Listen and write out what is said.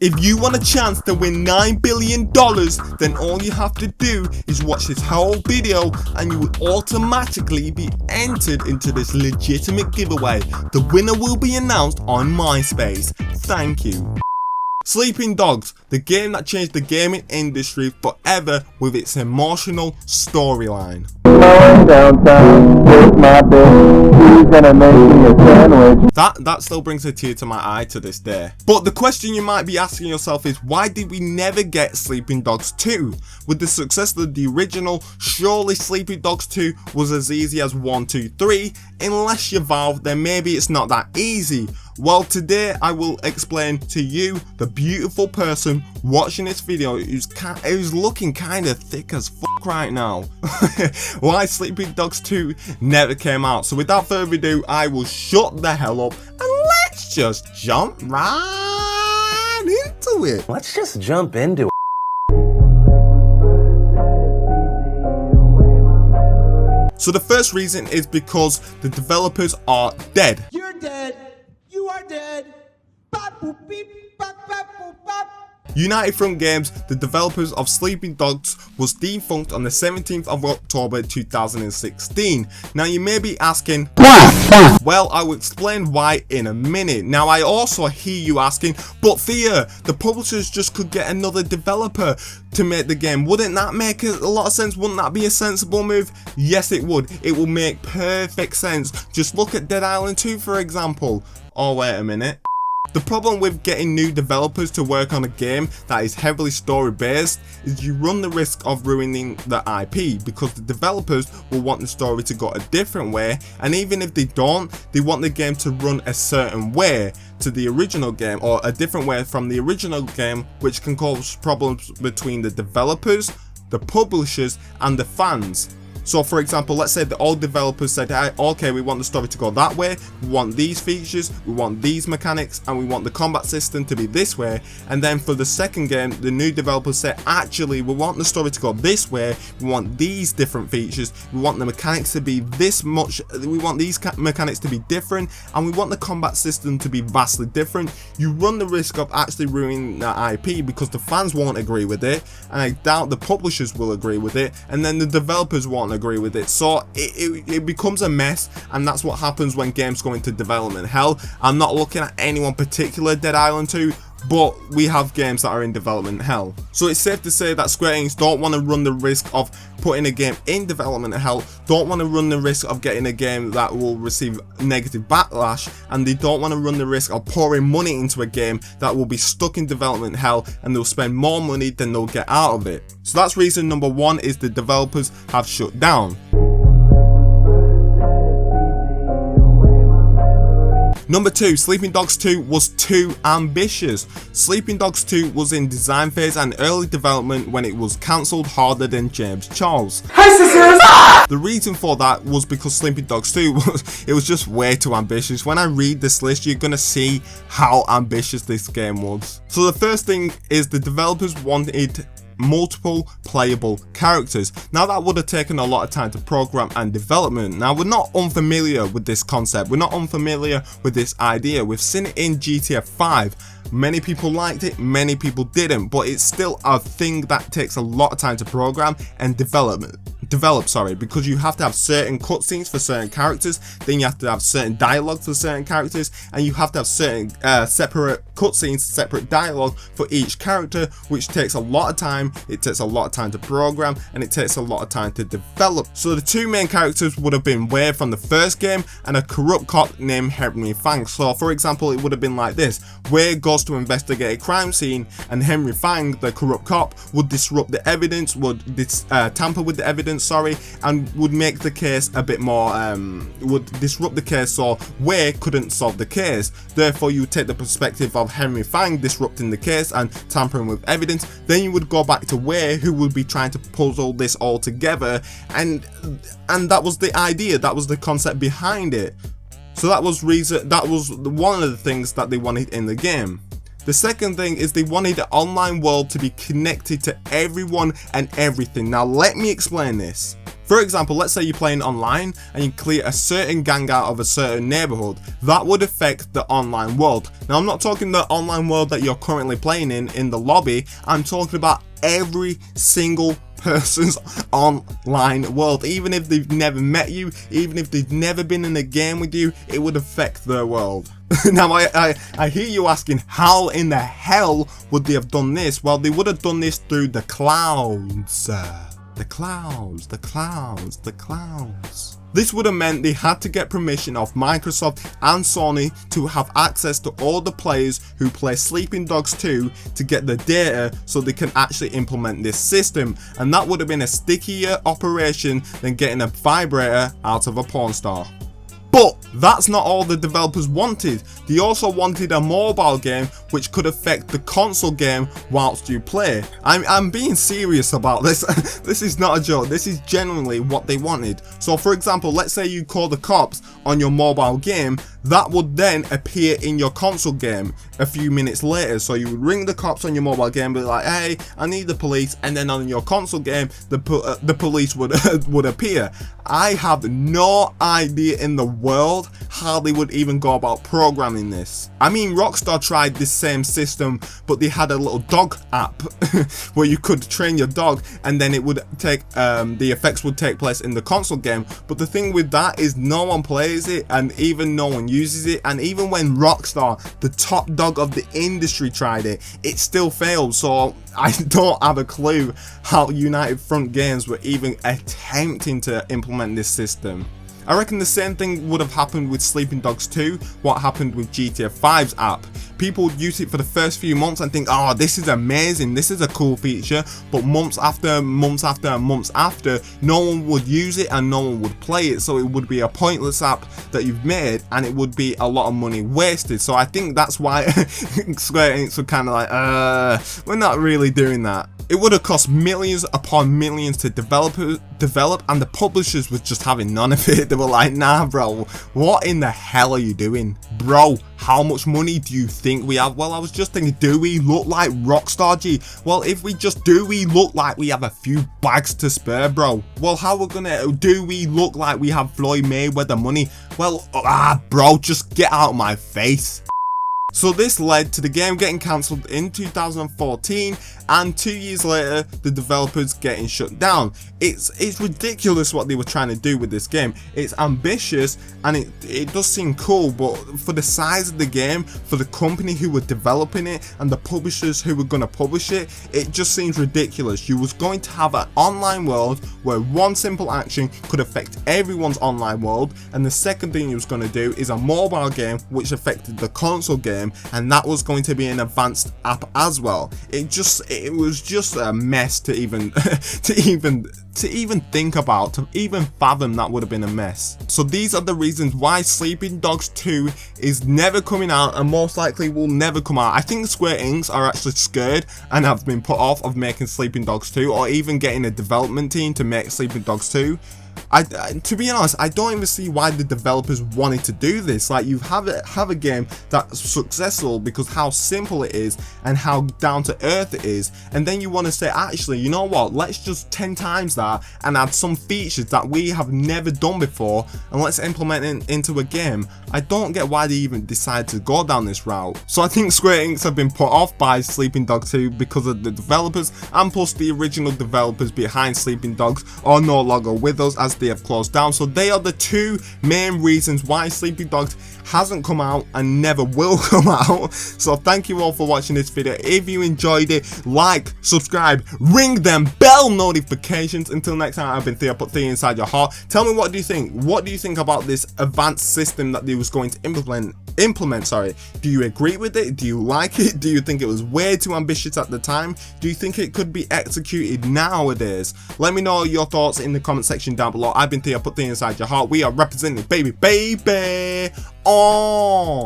If you want a chance to win $9 billion, then all you have to do is watch this whole video and you will automatically be entered into this legitimate giveaway. The winner will be announced on MySpace. Thank you. Sleeping Dogs, the game that changed the gaming industry forever with its emotional storyline. That still brings a tear to my eye to this day. But the question you might be asking yourself is, why did we never get Sleeping Dogs 2? With the success of the original, surely Sleeping Dogs 2 was as easy as 1, 2, 3. Unless you're Valve, then maybe it's not that easy. Well, today I will explain to you, the beautiful person watching this video who's looking kind of thick as fuck right now, why Sleeping Dogs 2 never came out. So without further ado, I will shut the hell up and let's just jump right into it. Let's just jump into it. So the first reason is because the developers are dead. You're dead. You are dead. Bop, boop, beep, bop, bop, boop, bop. United Front Games, the developers of Sleeping Dogs, was defunct on the 17th of October 2016. Now you may be asking, well, I will explain why in a minute. Now I also hear you asking, but THEAR, the publishers just could get another developer to make the game. Wouldn't that make a lot of sense? Wouldn't that be a sensible move? Yes, it would. It will make perfect sense. Just look at Dead Island 2 for example. Oh, wait a minute. The problem with getting new developers to work on a game that is heavily story based is you run the risk of ruining the IP, because the developers will want the story to go a different way, and even if they don't, they want the game to run a certain way to the original game, or a different way from the original game, which can cause problems between the developers, the publishers and the fans. So for example, let's say that all developers said, okay, we want the story to go that way, we want these features, we want these mechanics, and we want the combat system to be this way. And then for the second game, the new developers said, actually, we want the story to go this way, we want these different features, we want the mechanics to be this much, we want these mechanics to be different, and we want the combat system to be vastly different. You run the risk of actually ruining that IP, because the fans won't agree with it, and I doubt the publishers will agree with it, and then the developers won't agree with it. So it becomes a mess, and that's what happens when games go into development hell. I'm not looking at any one particular Dead Island 2, but we have games that are in development hell. So it's safe to say that Square Einx don't want to run the risk of putting a game in development hell, don't want to run the risk of getting a game that will receive negative backlash, and they don't want to run the risk of pouring money into a game that will be stuck in development hell and they'll spend more money than they'll get out of it. So that's reason number one, is the developers have shut down. Number 2, Sleeping Dogs 2 was too ambitious. Sleeping Dogs 2 was in design phase and early development when it was cancelled harder than James Charles. Hi, sisters! The reason for that was because Sleeping Dogs 2 was just way too ambitious. When I read this list, you're gonna see how ambitious this game was. So the first thing is the developers wanted multiple playable characters. Now that would have taken a lot of time to program and development. Now we're not unfamiliar with this concept, we're not unfamiliar with this idea. We've seen it in GTA 5. Many people liked it, many people didn't, but it's still a thing that takes a lot of time to program and develop, because you have to have certain cutscenes for certain characters, then you have to have certain dialogue for certain characters, and you have to have certain separate cutscenes, separate dialogue for each character, which takes a lot of time. It takes a lot of time to program, and it takes a lot of time to develop. So the two main characters would have been Ware from the first game and a corrupt cop named Henry Fang. So for example, it would have been like this: Ware goes to investigate a crime scene, and Henry Fang, the corrupt cop, would disrupt the evidence, would tamper with the evidence, and would make the case a bit more, would disrupt the case so Ware couldn't solve the case. Therefore you take the perspective of Henry Fang disrupting the case and tampering with evidence, then you would go back to Ware, who would be trying to puzzle this all together, and that was the idea, that was the concept behind it. So that was one of the things that they wanted in the game. The second thing is they wanted the online world to be connected to everyone and everything. Now let me explain this. For example, let's say you're playing online and you clear a certain gang out of a certain neighborhood. That would affect the online world. Now, I'm not talking the online world that you're currently playing in the lobby. I'm talking about every single person's online world. Even if they've never met you, even if they've never been in a game with you, it would affect their world. Now, I hear you asking, how in the hell would they have done this? Well, they would have done this through the clouds. The clouds. This would have meant they had to get permission of Microsoft and Sony to have access to all the players who play Sleeping Dogs 2 to get the data so they can actually implement this system. And that would have been a stickier operation than getting a vibrator out of a porn star. But that's not all the developers wanted. They also wanted a mobile game which could affect the console game whilst you play. I'm being serious about this. This is not a joke. This is genuinely what they wanted. So for example, let's say you call the cops on your mobile game, that would then appear in your console game a few minutes later. So you would ring the cops on your mobile game, be like, hey, I need the police, and then on your console game, the police would appear. I have no idea in the world how they would even go about programming this. I mean, Rockstar tried this same system, but they had a little dog app where you could train your dog, and then it would take the effects would take place in the console game. But the thing with that is no one plays it, and even no one uses it. And even when Rockstar, the top dog of the industry, tried it, it still failed. So I don't have a clue how United Front Games were even attempting to implement this system. I reckon the same thing would have happened with Sleeping Dogs 2, what happened with GTA 5's app. People would use it for the first few months and think, oh, this is amazing, this is a cool feature, but months after, no one would use it and no one would play it, so it would be a pointless app that you've made and it would be a lot of money wasted. So I think that's why Square Einx were kind of like, we're not really doing that. It would have cost millions upon millions to develop, and the publishers was just having none of it. They were like, nah bro, what in the hell are you doing? Bro, how much money do you think we have? Well, I was just thinking, do we look like Rockstar G? Well, if we just do, we look like we have a few bags to spare, bro. Well, how we're gonna, do we look like we have Floyd Mayweather money? Well, bro, just get out of my face. So this led to the game getting cancelled in 2014, and 2 years later the developers getting shut down. It's ridiculous what they were trying to do with this game. It's ambitious and it does seem cool, but for the size of the game, for the company who were developing it and the publishers who were going to publish it, it just seems ridiculous. You was going to have an online world where one simple action could affect everyone's online world, and the second thing you was going to do is a mobile game which affected the console game, and that was going to be an advanced app as well. It was just a mess to even to even think about, to even fathom. That would have been a mess. So these are the reasons why Sleeping Dogs 2 is never coming out and most likely will never come out. I think Square Einx are actually scared and have been put off of making Sleeping Dogs 2, or even getting a development team to make Sleeping Dogs 2. To be honest, I don't even see why the developers wanted to do this. Like, you have a game that's successful because how simple it is and how down to earth it is, and then you want to say, actually, you know what, let's just 10 times that and add some features that we have never done before and let's implement it into a game. I don't get why they even decided to go down this route. So I think Square Einx have been put off by Sleeping Dogs 2 because of the developers, and plus the original developers behind Sleeping Dogs are no longer with us as they have closed down. So they are the two main reasons why Sleeping Dogs hasn't come out and never will come out. So thank you all for watching this video. If you enjoyed it, like, subscribe, ring them bell notifications. Until next time, I've been THEAR. Put THEAR inside your heart. Tell me, what do you think? What do you think about this advanced system that they was going to implement? Do you agree with it? Do you like it? Do you think it was way too ambitious at the time? Do you think it could be executed nowadays? Let me know your thoughts in the comment section down below. I've been THEAR. Put THEAR inside your heart. We are representing baby. Oh.